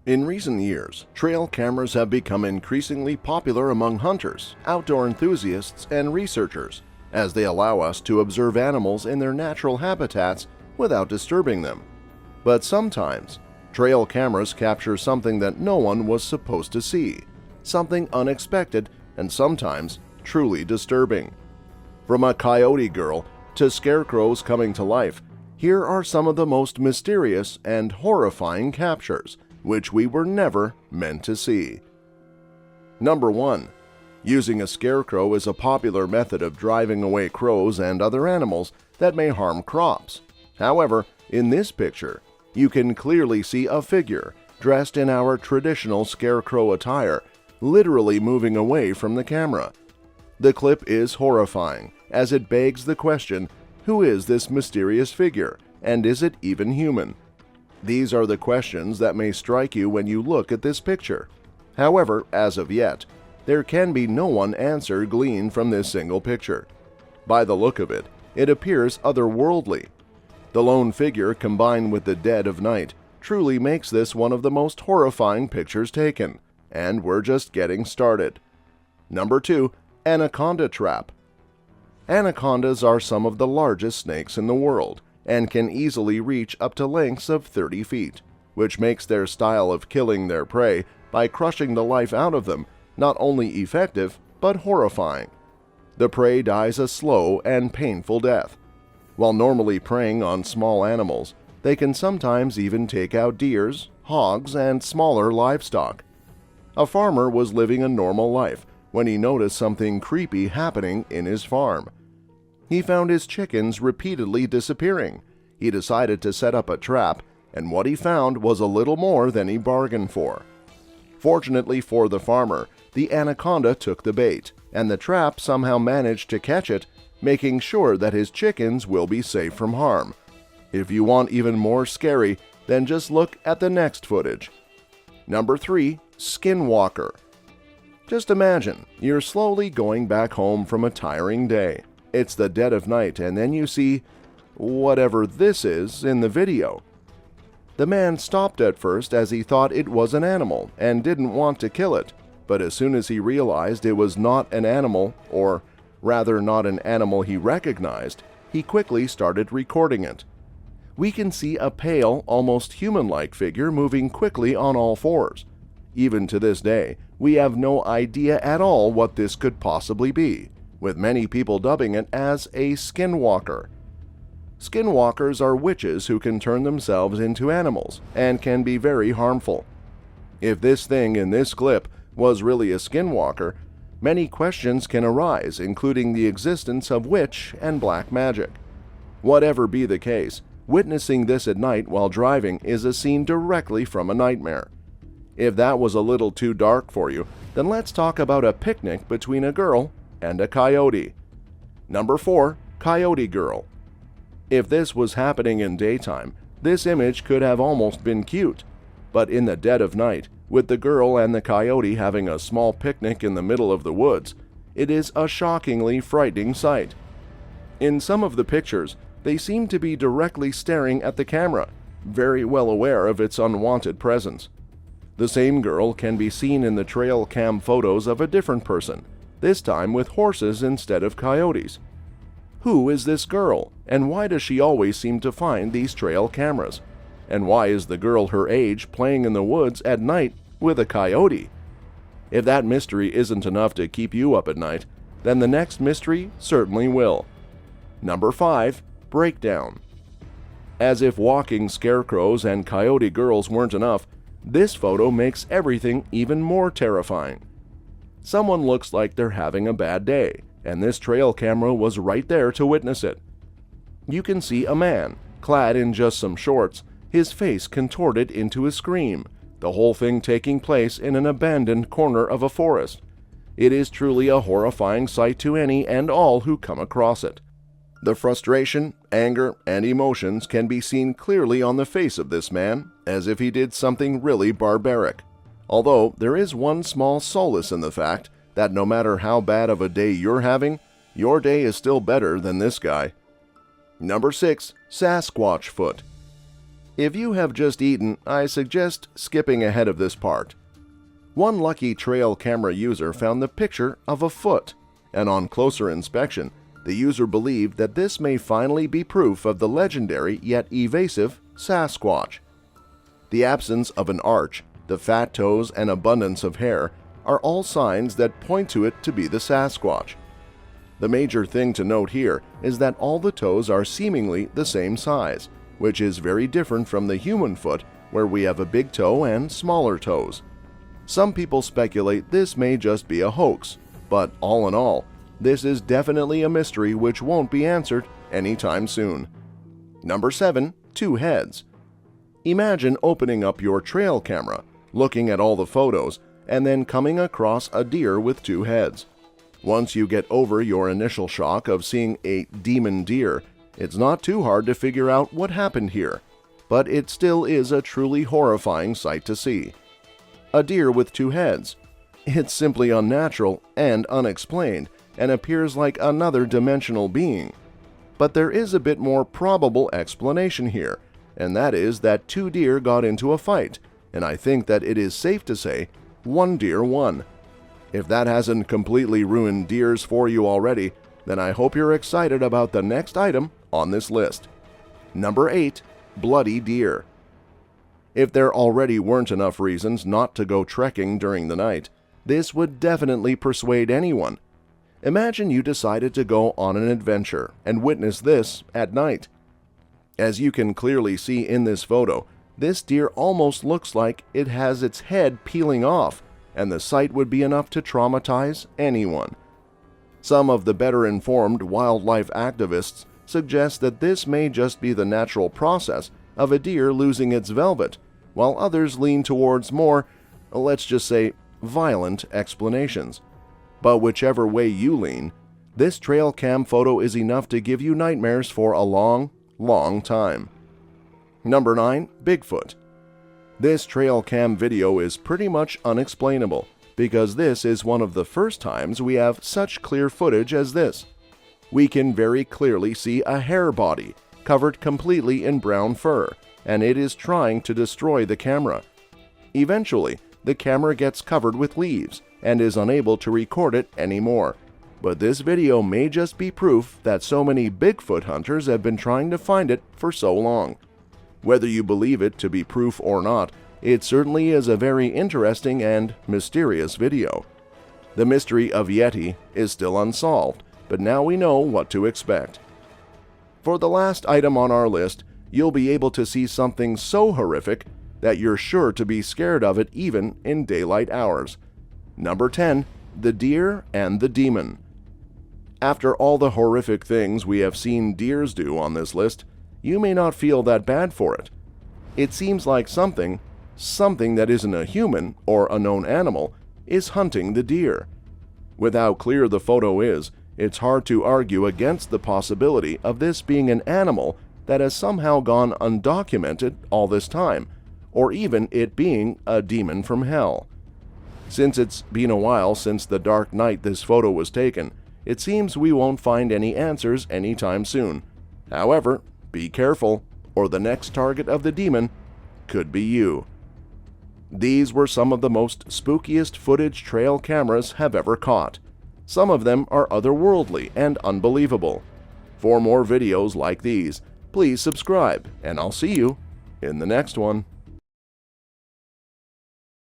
In recent years, trail cameras have become increasingly popular among hunters, outdoor enthusiasts, and researchers, as they allow us to observe animals in their natural habitats without disturbing them. But sometimes, trail cameras capture something that no one was supposed to see, something unexpected and sometimes truly disturbing. From a Coyote Girl to scarecrows coming to life, here are some of the most mysterious and horrifying captures which we were never meant to see. Number 1. Using a scarecrow is a popular method of driving away crows and other animals that may harm crops. However, in this picture, you can clearly see a figure dressed in our traditional scarecrow attire, literally moving away from the camera. The clip is horrifying, as it begs the question, who is this mysterious figure, and is it even human? These are the questions that may strike you when you look at this picture. However, as of yet, there can be no one answer gleaned from this single picture. By the look of it, it appears otherworldly. The lone figure combined with the dead of night truly makes this one of the most horrifying pictures taken, and we're just getting started. Number 2. Anaconda Trap. Anacondas are some of the largest snakes in the world, and can easily reach up to lengths of 30 feet, which makes their style of killing their prey by crushing the life out of them not only effective, but horrifying. The prey dies a slow and painful death. While normally preying on small animals, they can sometimes even take out deers, hogs, and smaller livestock. A farmer was living a normal life when he noticed something creepy happening in his farm. He found his chickens repeatedly disappearing. He decided to set up a trap, and what he found was a little more than he bargained for. Fortunately for the farmer, the anaconda took the bait, and the trap somehow managed to catch it, making sure that his chickens will be safe from harm. If you want even more scary, then just look at the next footage. Number 3. Skinwalker. Just imagine, you're slowly going back home from a tiring day. It's the dead of night, and then you see whatever this is in the video. The man stopped at first as he thought it was an animal and didn't want to kill it, but as soon as he realized it was not an animal, or rather not an animal he recognized, he quickly started recording it. We can see a pale, almost human-like figure moving quickly on all fours. Even to this day, we have no idea at all what this could possibly be, with many people dubbing it as a skinwalker. Skinwalkers are witches who can turn themselves into animals and can be very harmful. If this thing in this clip was really a skinwalker, many questions can arise, including the existence of witch and black magic. Whatever be the case, witnessing this at night while driving is a scene directly from a nightmare. If that was a little too dark for you, then let's talk about a picnic between a girl and a coyote. Number 4. Coyote Girl. If this was happening in daytime, this image could have almost been cute. But in the dead of night, with the girl and the coyote having a small picnic in the middle of the woods, it is a shockingly frightening sight. In some of the pictures, they seem to be directly staring at the camera, very well aware of its unwanted presence. The same girl can be seen in the trail cam photos of a different person, this time with horses instead of coyotes. Who is this girl, and why does she always seem to find these trail cameras? And why is the girl her age playing in the woods at night with a coyote? If that mystery isn't enough to keep you up at night, then the next mystery certainly will. Number 5. Breakdown. As if walking scarecrows and coyote girls weren't enough, this photo makes everything even more terrifying. Someone looks like they're having a bad day, and this trail camera was right there to witness it. You can see a man, clad in just some shorts, his face contorted into a scream, the whole thing taking place in an abandoned corner of a forest. It is truly a horrifying sight to any and all who come across it. The frustration, anger, and emotions can be seen clearly on the face of this man, as if he did something really barbaric. Although there is one small solace in the fact that no matter how bad of a day you're having, your day is still better than this guy. Number 6. Sasquatch Foot. If you have just eaten, I suggest skipping ahead of this part. One lucky trail camera user found the picture of a foot, and on closer inspection, the user believed that this may finally be proof of the legendary yet evasive Sasquatch. The absence of an arch, the fat toes, and abundance of hair are all signs that point to it to be the Sasquatch. The major thing to note here is that all the toes are seemingly the same size, which is very different from the human foot where we have a big toe and smaller toes. Some people speculate this may just be a hoax, but all in all, this is definitely a mystery which won't be answered anytime soon. Number 7. Two heads. Imagine opening up your trail camera, looking at all the photos, and then coming across a deer with two heads. Once you get over your initial shock of seeing a demon deer, it's not too hard to figure out what happened here, but it still is a truly horrifying sight to see. A deer with two heads. It's simply unnatural and unexplained, and appears like another dimensional being. But there is a bit more probable explanation here, and that is that two deer got into a fight, and I think that it is safe to say one deer won. If that hasn't completely ruined deers for you already, then I hope you're excited about the next item on this list. Number 8. Bloody deer. If there already weren't enough reasons not to go trekking during the night, this would definitely persuade anyone. Imagine you decided to go on an adventure and witness this at night. As you can clearly see in this photo, this deer almost looks like it has its head peeling off, and the sight would be enough to traumatize anyone. Some of the better informed wildlife activists suggest that this may just be the natural process of a deer losing its velvet, while others lean towards more, let's just say, violent explanations. But whichever way you lean, this trail cam photo is enough to give you nightmares for a long, long time. Number 9. Bigfoot. This trail cam video is pretty much unexplainable, because this is one of the first times we have such clear footage as this. We can very clearly see a hare body, covered completely in brown fur, and it is trying to destroy the camera. Eventually, the camera gets covered with leaves, and is unable to record it anymore. But this video may just be proof that so many Bigfoot hunters have been trying to find it for so long. Whether you believe it to be proof or not, it certainly is a very interesting and mysterious video. The mystery of Yeti is still unsolved, but now we know what to expect. For the last item on our list, you'll be able to see something so horrific that you're sure to be scared of it even in daylight hours. Number 10. The Deer and the Demon. After all the horrific things we have seen deers do on this list, you may not feel that bad for it. It seems like something that isn't a human or a known animal, is hunting the deer. With how clear the photo is, it's hard to argue against the possibility of this being an animal that has somehow gone undocumented all this time, or even it being a demon from hell. Since it's been a while since the dark night this photo was taken, it seems we won't find any answers anytime soon. However, be careful, or the next target of the demon could be you. These were some of the most spookiest footage trail cameras have ever caught. Some of them are otherworldly and unbelievable. For more videos like these, please subscribe, and I'll see you in the next one.